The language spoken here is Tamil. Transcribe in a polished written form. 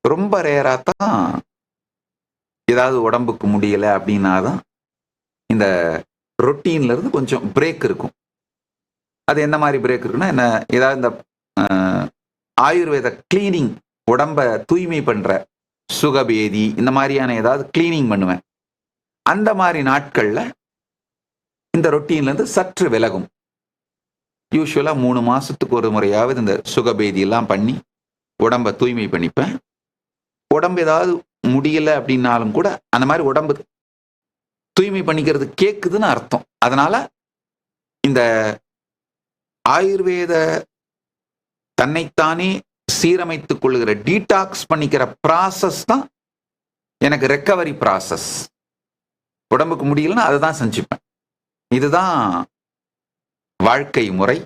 ரொம்ப ரேரா தான் ஏதாவது உடம்புக்கு முடியல அப்படின்னாதான் இந்த ரொட்டீன்ல இருந்து கொஞ்சம் பிரேக் இருக்கும். அது என்ன மாதிரி பிரேக் இருக்குன்னா, என்ன ஏதாவது இந்த ஆயுர்வேத கிளீனிங், உடம்ப தூய்மை பண்ற சுகபேதி இந்த மாதிரியான ஏதாவது கிளீனிங் பண்ணுவேன். அந்த மாதிரி நாட்கள்ல இந்த ரொட்டீன்ல இருந்து சற்று விலகும். யூசுவலா 3 மாசத்துக்கு ஒரு முறையாவது இந்த சுகபேதி எல்லாம் பண்ணி உடம்ப தூய்மை பண்ணிப்பேன். உடம்பு ஏதாவது முடியல அப்படின்னாலும் கூட அந்த மாதிரி உடம்பு தூய்மை பண்ணிக்கிறது கேக்குதுன்னு அர்த்தம். அதனால இந்த ஆயுர்வேத தன்னைத்தானே சீரமைத்துக் கொள்ளுகிற டீடாக்ஸ் பண்ணிக்கிற ப்ராசஸ் தான் எனக்கு ரெக்கவரி ப்ராசஸ். உடம்புக்கு முடியலன்னா அதை தான் செஞ்சுப்பேன். இதுதான் வாழ்க்கை முறை.